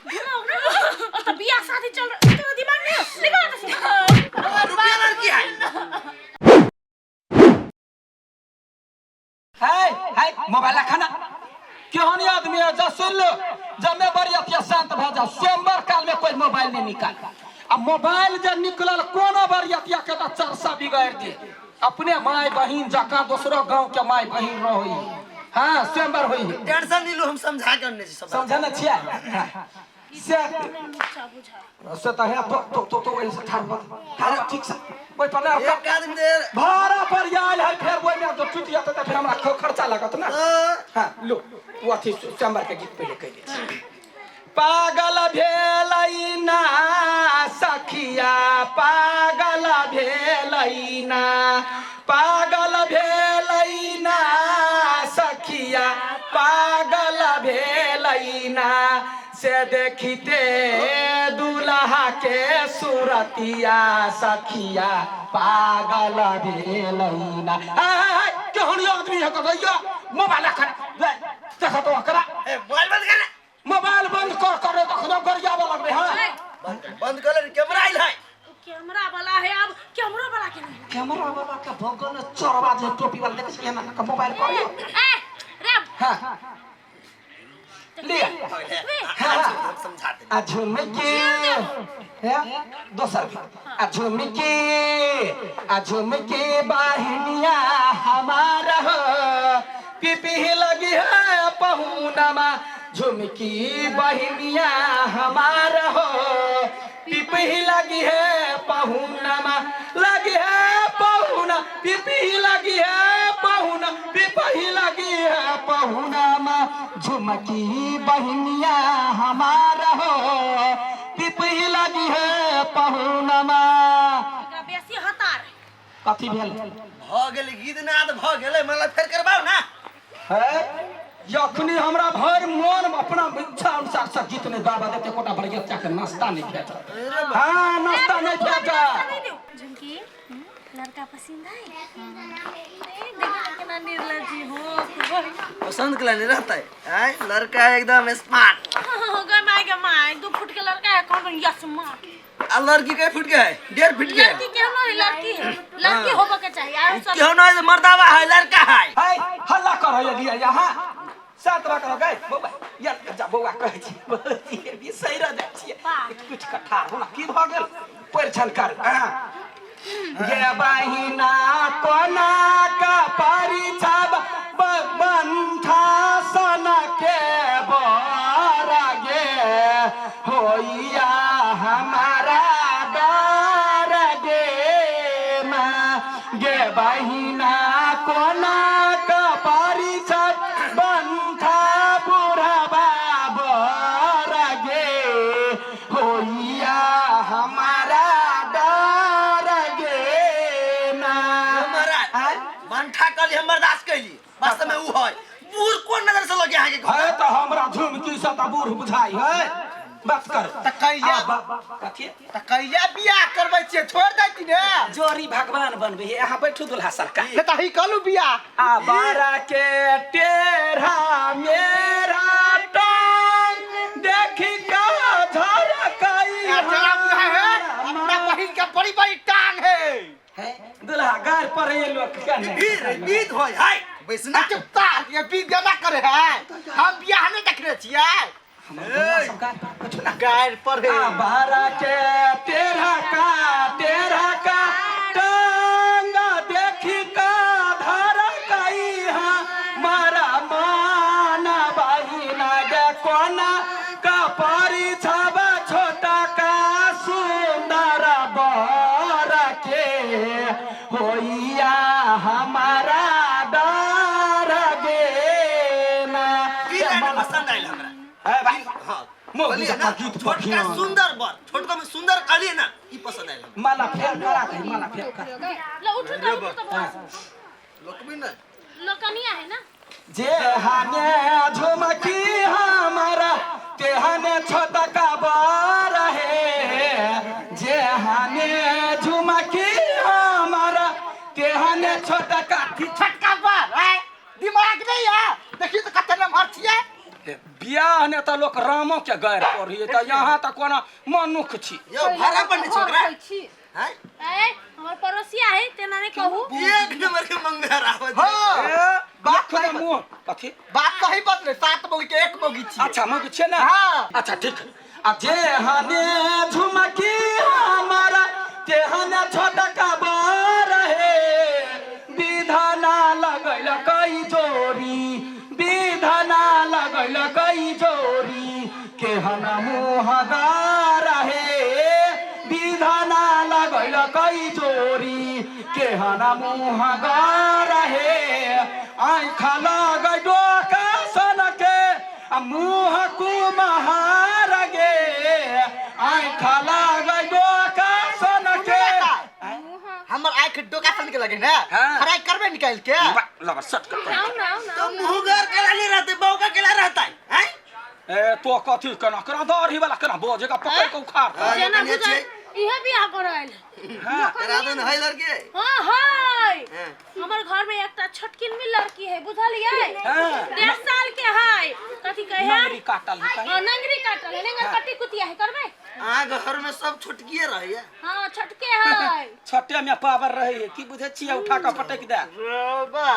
तो बियाह शादी चल रहा है तेरा दिमाग नहीं निकल आता से रुपया लड़की है मोबाइल खाना क्यों नहीं आदमी है जा सुन लो जब मैं बरियतिया शांत भ जा सोमवार काल में कोई मोबाइल नहीं निकाल अब मोबाइल जब निकलल कोनो बरियतिया के तो चर्चा बिगाड़ दे अपने माय बहिन जका दूसरो गांव के माय बहिन रहोई हां सोमवार होई टेंशन नहीं लो हम समझा के अन्ने सब समझना छिया से तो है तो वैसे ठाड़ ठीक से कोई तो ना एक आदमी दे भाड़ा पर आयल है फिर वो में तो टूट जाता तो फिर हमरा खर्चा लागत ना हां लो वो थी चंबर के गीत पहले कह दे पागल भेलैना सखिया पागल भेलैना पागल भेलैना सखिया पागल भेलैना से देखते दुल्हा के सूरतिया सखिया पागल भेलैना क्यों नहीं आदमी है कहियो मोबाइल कर देखो तो करा मोबाइल बंद कर मोबाइल बंद कर तो खनो गरिया वाला लगबे हां बंद कर कैमरा आइल है कैमरा वाला है अब कैमरा वाला के नहीं कैमरा वाला का भगन चोरवा जे टोपी वाला देख छिए ना का मोबाइल कर ए रे हां ले हम समझाते झुमके है दोसर झुमके बहनिया हमारा हो पिपी लगी है पहुनमा झुमकी बहनिया हमारा हो पिपी लगी है पहुनमा लगी है पहुना पिपी लगी है पहुना पिपी लगी है पहुनमा झुमकी बहनिया हमारा हो पिपी लगी है पहुनमा बेसी हतार कथी भेल भ गेल गीत नाद भ गेलै मला फेर करबाओ ना है यखनी हमरा भर मन अपना इच्छा अनुसार से गीत ने दावा देते कोटा बढ़िया चाके नाश्ता नहीं भेटा हां नाश्ता नहीं भेटा झुमकी लड़का पसंद है देखा कितना निर्लजी हो पसंद के लिए रहता है लड़का एकदम स्मार्ट गए माय 2 फुट के लड़का है कौन यस मार आ लड़की के फुट गया है 1.5 फुट गया लड़की क्यों नहीं लड़की है लड़की होबो के चाहिए और सब क्यों नहीं मर्दावा है लड़का है हल्ला कर लिया यहां सात बार करो गए बौआ यार जा बौआ कहै छी ये भी सही रह जाय छी कुछ कठा होला की भ गेल परिछन कर गे बहिना कोना का परिछब बंधा सन के बोरा गे होइया हमारा डर गे मां गे बहिना कोना का परिछब बंधा बुढ़वा बोरा गे होइया हमारा डर गे ना मंठा कली हम बर्दाश्त कैली वास्तव में ऊ है बूढ़ कोन नजर से लगे आगे है तो हमरा झुमकी से त बूढ़ बुझाई है बात कर त कैया कथि त कैया बियाह करबै छियै छोड़ दैती ने जोरी भगवान बनबे यहाँ बैठू दुल्हा सरकार ने त ही कलू बियाह आ बारा के टेढ़ा मेरा टांग देखी का झरकई अपना बहिन के बड़ी बड़ी टांग है दुल्हा गार पर ये लोग कने बीत होय है वैसना चुपता ये बीत गला करे है हम बियाह नहीं देखले छियै गायर पर है बारा के टेढ़ा का टांग देखी का धरकई है मारा माना बहिना गे कोना का परिछब छोटा का सुंदर बर के होइया हमारा डर गे ना पसंद आइल हमरा है भाई हां मोली का गीत छोटका सुंदर बर छोटका में सुंदर काली ना ई पसंद आइल माला फेर करा के माला फेर कर लो उठ तो लोकबी ना लोकनिया है ना जे हाने झुमकी हमारा ते हाने छोटा का बर है जे हाने झुमकी हमारा ते हाने छोटा का छटका पर है दिमाग नहीं है देखिए तो कते नंबर छिए बियाह ने तो लोग रामो के गैर पढ़ी तो यहाँ तक कोना मनुख छी यो भाड़ा पर छोकरा हैं ए हमर पड़ोसिया है तेना ने कहू एक नंबर के मंगर आवत हां बात ने मुंह कथी बात सही बात रे 7 बोगी के 1 बोगी छी अच्छा मग छे ना हाँ। अच्छा ठीक आ जे हने झुमकी हमारा ते हने छोटा का बार है विधाना लगैल कई जोरी विधाना लगैल कई जोरी के हना मोहदार है विधाना लगैल कई जोरी के हना मोहदार है आँखा लगै डोका सनके मुँह कुम्हार गे आँखा लागै डोका सनके हमर आँख डोका सन के लगे ना हाँ। फ्राई करबे निकाल के लगा सट कर आओ ना तो मुंह घर केला नहीं रहते बौका केला रहता है ए तो कथी कना कना दाढ़ी वाला कना बोझेगा पकड़ के उखाड़ जेना बुझाई इहे बियाह कराइल हां करा दे है लड़की हां हाय हमर घर में एकटा छोटकिनमी लड़की है बुझलियै हां 1.5 साल के है कथी कहे नंगरी काटल है हां नंगरी काटल है नंगर कट्टी कुतिया है करबे आ घर में सब छुटकिए रही है हां छोटके है छटे में पावर रही है की बुझे छिया उठा के पटक दे रोबा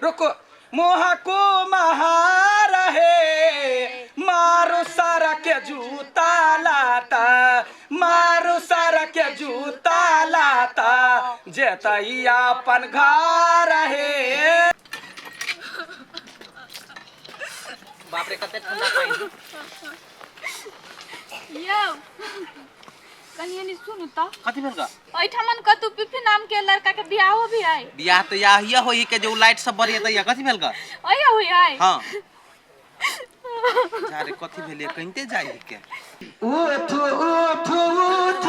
रुको मोहा को महार है मारो सारा के जूता लाता मारो सारा के जूता लाता जेतई अपन घर है बाप रे कते ठंडा पानी यो कनिया नि सुनु त कथी भेल ग ओइठमन कतु पिपी नाम के लड़का के बियाह भी आइ बियाह तो या होई के जो लाइट सब बरिए दैया कथी भेल ग ओया होई आइ हां जारे कथी भेलिए कहिते जाई के उठ उठ उठ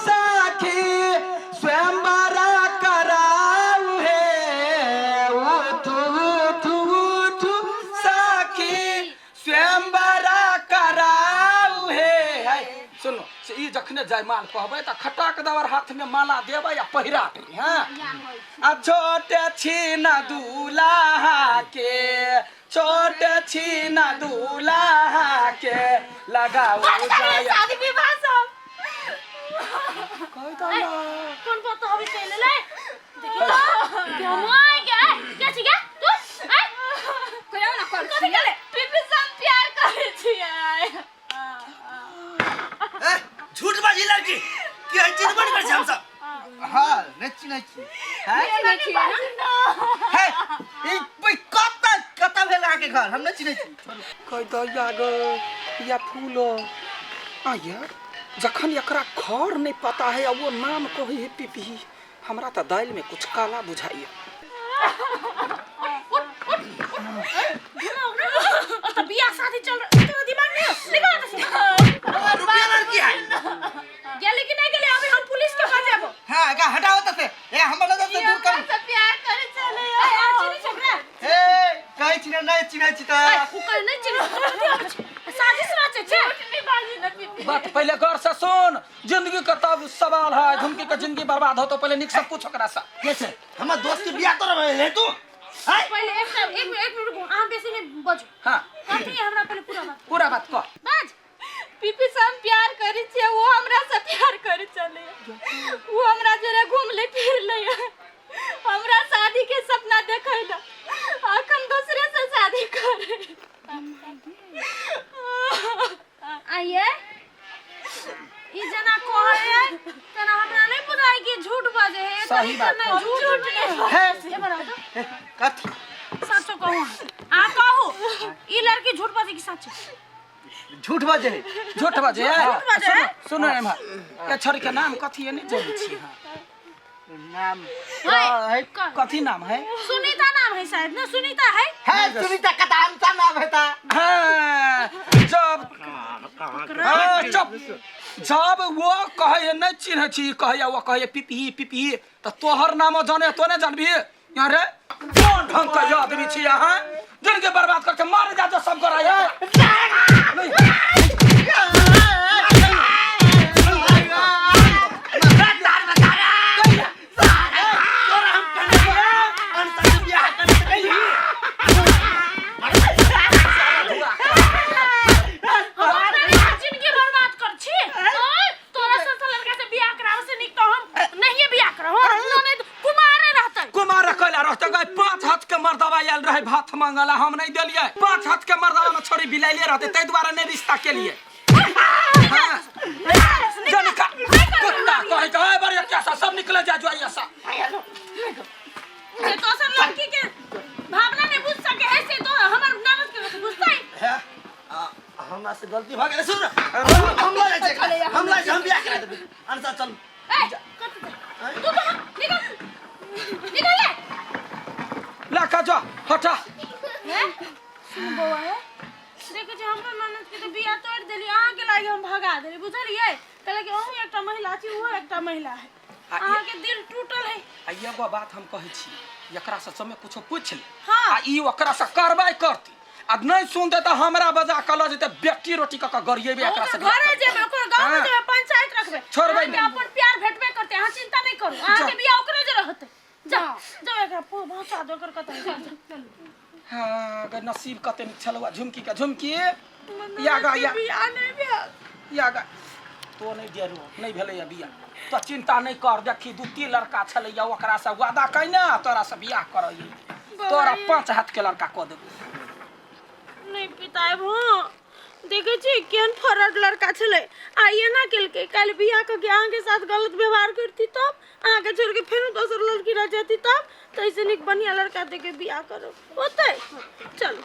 साखी स्वयंवरा कराऊ है उठ उठ उठ साखी स्वयंवरा कराऊ है सुनो से ई जखने जाय माल कहबै त खटाक दवर हाथ में माला देबै या पहिरा देबै हां आ छोटे छीन दूल्हा के छोटे छीन दूल्हा के लगाओ जाय शादी विवाह सब कहि त ना कौन पता हबे चले ले देखि तो क्या माय क्या छी क्या तू आई कोया ना कर कथी गेले पिपी सम प्यार करे छियै झूठ बाजी लड़की की है चीज बन कर हम सब हां नची नची है है ई कता भेल आके घर हम नची नची कहि त याग या फूलो आया जखन एकरा घर नहीं पता है अब वो नाम कही है पिपी हमरा त दाल में कुछ काला बुझाइए तो बियाह शादी चल तेरा दिमाग नहीं निकल तो से रुपया लड़की है गेले कि नहीं गेले अभी हम पुलिस के पास जाबो हां का हटाओ त से ए हम लोग से दूर कर से प्यार करे चले ए चिनी छकरा ए कहि चिने नहीं चिने छिता उ कह नहीं चिनी साजिश रचे छे नहीं बाजी न पिपी बात पहले गौर से सुन जिंदगी का तब सवाल है झुमकी का जिंदगी बर्बाद हो तो पहले निक सब पूछ ओकरा सा कैसे हम दोस्त के बियाह तो रहे तू हाय पहले एक मिनट रुको आ बेसी नहीं बजो हां कथी हमरा पहले पूरा बात कह बाज पिपी सम प्यार करे छियै वो हमरा से प्यार करे चले वो हमरा जरे घूम ले फिर ले हमरा शादी के सपना देखैला अखन दूसरे से शादी करे आइए ई जना कहै तना हमरा नहीं बुझाई कि झूठ बाजे है सही बात है। झूठ नहीं है ये बताओ तो कथी सच कहू आ कहू ई लड़की झूठ बाजे कि सच झूठ बाजे झूठ बाजे झूठ बाजे है? सुनो रे मां ए छोरी के नाम कथी है नहीं जानी छी हां नाम है कथी नाम है सुनीता नाम है शायद ना सुनीता है है सुनीता कतान सा नाम है ता हाँ, जब चुप जब वो कहे नहीं चिन्ह छी कहे वो कहे पिपी पिपी तो तोहर नाम जाने तो नहीं जानबी यहाँ रे कौन ढंग का ये आदमी छी यहाँ जिनके बर्बाद करके मार जा जो सब कराया मर्दवा आयल रहे भात मांगला हम नहीं दिलिए 5 हाथ के मर्दवा में छोड़ी बिलाइले रहते तै द्वारा नहीं रिश्ता के लिए जनिका कुत्ता कहे गए बड़े कैसा सब निकले जा जो ऐसा ये तो सब लड़की के भावना नहीं बुझ सके ऐसे तो हमर ननद के बुझता है हमरा से गलती भ गेलै सुन हम ला जाय छै हम बियाह करा देबै अनसा चल तू तो निकल ले ला का जा हटा हैं सुन बौआ है देखे जे हमरा ननद के तो बियाह तोड़ देली अहाँ के लागे हम भगा देली बुझलिए कहले कि ओहू एकटा महिला छी ओहो एकटा महिला है अहाँ के दिल टूटल है आ एगो बात हम कहै छी एकरा से समय कुछो पूछ ले हाँ। आ ई ओकरा से कार्रवाई करती आ नहीं सुनते त हमरा बजा कल जेते बेटी रोटी क गरिएबे एकरा से घरे जेबे ओकर गांव में जेबे पंचायत रखबे छोड़बै के अपन प्यार भेटबे करते अहाँ चिंता नहीं करू अहाँ के बियाह ओकरे जे रहते जाओ जाओ एकरा भाषा दो कर कतै हां ग नसीब कते नि छलवा झुमकी का झुमकी या गा या बियाह नहीं बियाह या गा तो नहीं डेरू नहीं भेले या बियाह तो चिंता नहीं कर देखी दू तीन लड़का छले या ओकरा से वादा कइना तोरा से बियाह करई तोरा 5 हाथ के लड़का क देबो नहीं पिताए भो देखे छी केन फरड लड़का छले आइए ना केल के कल बियाह के अहाँ के साथ गलत व्यवहार करती तब अहाँ के छोड़ के फिर दोसर लड़की रह जाती तब तैसे निक बढ़िया लड़का देके बियाह करो होतै चलो